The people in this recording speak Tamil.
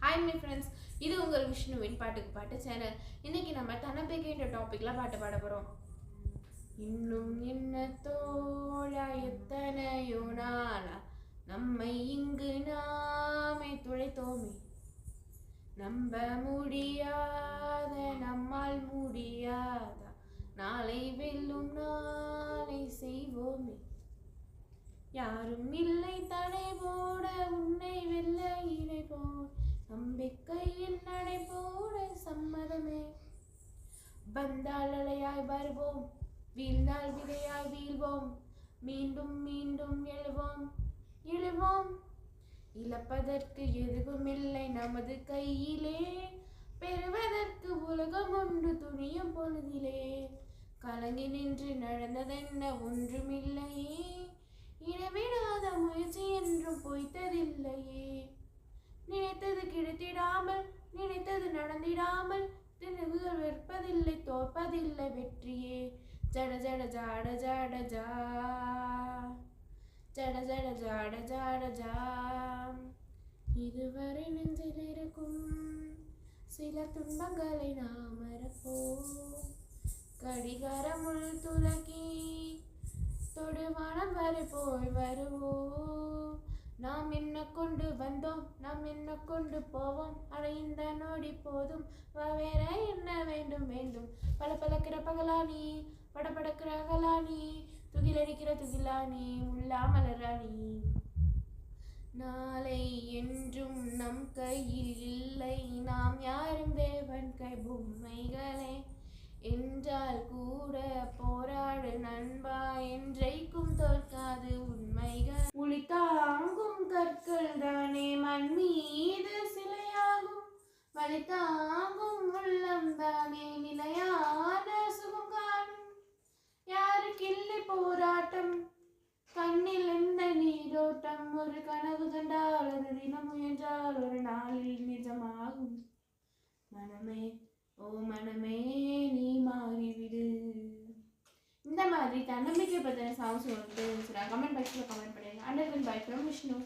ஹாய் மை ஃப்ரெண்ட்ஸ், இது உங்கள் விஷ்ணுவின் பாட்டுக்கு பாட்டு சேனல். இன்னைக்கு நம்ம தன்னம்பிக்கைன்ற டாப்பிக்ல பாட்டு பாட போகிறோம். இன்னும் என்ன தோழா, எத்தனையோ நாளா நம்மை இங்கு நாமே துளைத்தோமே. நம்ப முடியாத நம்மால் முடியாதா, நாளை வெல்லும் நாளை செய்வோமே. யாரும் இல்லை தடை போட, உன்னை வெல்ல இணை போல் நம்பிக்கையில் நடை போட சம்மதமே. வந்தால் அலையாய் வருவோம், வீழ்ந்தால் விதையாய் வீழ்வோம். மீண்டும் மீண்டும் எழுவோம். இழப்பதற்கு எதுவுமில்லை நமது கையிலே, பெறுவதற்கு உலகம் ஒன்று துணியும் பொழுதிலே. கலங்கி நின்று நடந்ததென்ன ஒன்றுமில்லையே, இடைவிடாத முயற்சி என்றும் பொய்த்ததில்லையே. நினைத்தது கிடைத்திடாமல், நினைத்தது நடந்திடாமல், தினவுகள் வெறுப்பதில்லை, தோற்பதில்லை வெற்றியே. ஜட ஜட ஜாட ஜாட ஜா, ஜட ஜட ஜாட ஜாட ஜா. இதுவரை நெஞ்சில் இருக்கும் சில துன்பங்களை நாம் மறப்போம். கடிகாரமுள் துலக்கி தொடுவானம் வரை போய் வருவோம். நாம் என்ன கொண்டு வந்தோம், நாம் என்ன கொண்டு போவோம். அடைந்த நொடி போதும், வேற என்ன வேண்டும் வேண்டும். பளபளக்கிற பகலானி, படபடக்கிற அகலானி, துகிலடிக்கிற துகிலானி, உள்ளா மலராணி. நாளை என்றும் நம் கையில் இல்லை, நாம் யாரும் தேவன் கை பொம்மைகளே. என்றால் கூட போராடு நண்பா, என்றைக்கும் தோற்காது உண்மைகள். உளித்தாங்கும் கற்கள் தானே மண் மீது சிலையாகும், வலித்தாங்கும் உள்ளம் தானே நிலையான சுகம் காணும். யாருக்கில்லை போராட்டம், கண்ணில் எந்த நீரோட்டம். ஒரு கனவு கண்டால், ஒரு தினம் முயன்றால், ஒரு நாளில் நிஜமாகும். மனமே ஓ மனமே, நீ மாறிவிடு. இந்த மாதிரி தன்னம்பிக்கை பற்றின சாங்ஸ் வந்து கமெண்ட் பாக்ஸில் கமெண்ட் பண்ணுங்க. Under by from Vishnu.